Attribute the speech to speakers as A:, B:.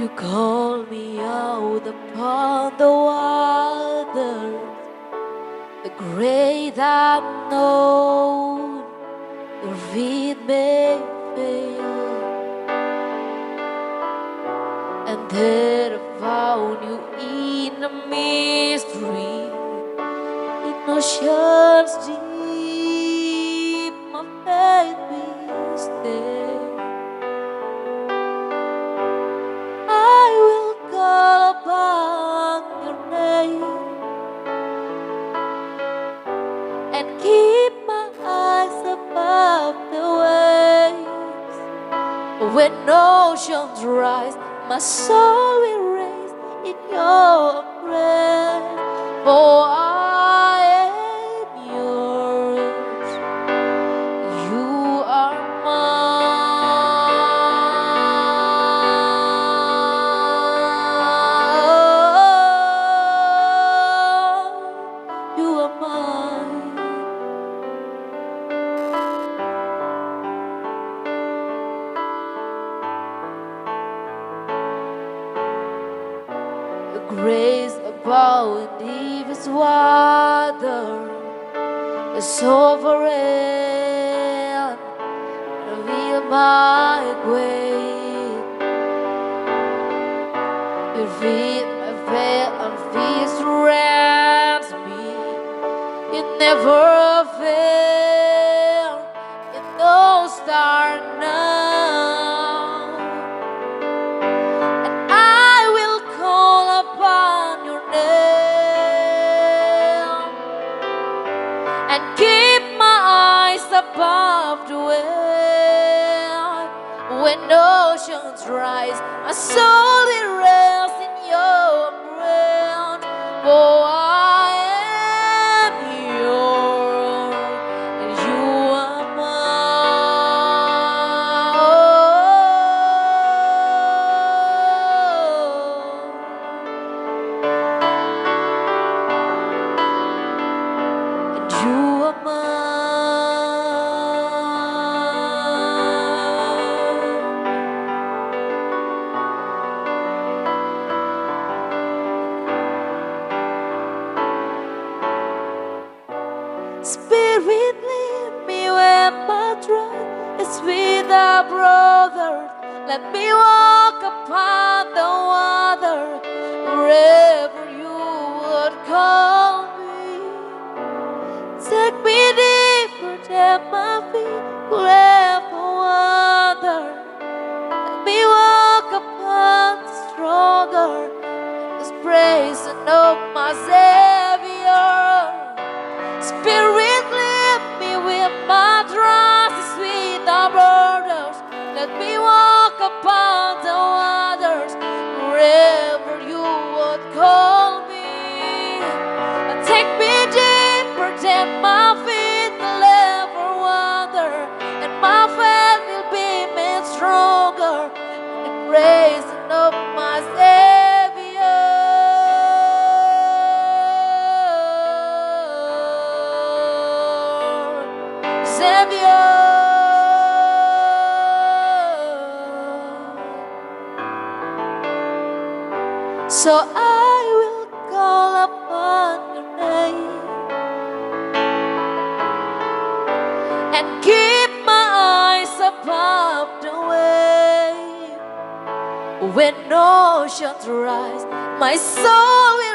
A: You call me out upon the waters, the great unknown. Your feet may fail, and there I found you in a mystery, in oceans deep. My faith will stay. I will call upon your name and keep my eyes above the waves. When oceans rise, my soul will raise in your embrace. For I am yours, you are mine. You are mine. The grace above and deepest water is sovereign, reveal my way. Your feet, my faith, and feet surrounds me. You never fail, you don't start now. And I will call upon your name and keep my eyes above the wave. When oceans rise, my soul will rest in your embrace. For I am yours, and you are mine. And you are mine. Spirit, lead me where my trust is with a brother. Let me walk upon the water wherever you would call me. Take me deeper than my feet will ever wander. Let me walk upon the stronger this praise and of my Savior. Spirit, lift me with my trust is with the borders. Let me walk upon the waters wherever you would call me. Take me deeper than my feet will ever wander, and my faith will be made stronger in the praise of my Savior. Savior. So I will call upon your name and keep my eyes above the wave. When oceans rise, my soul will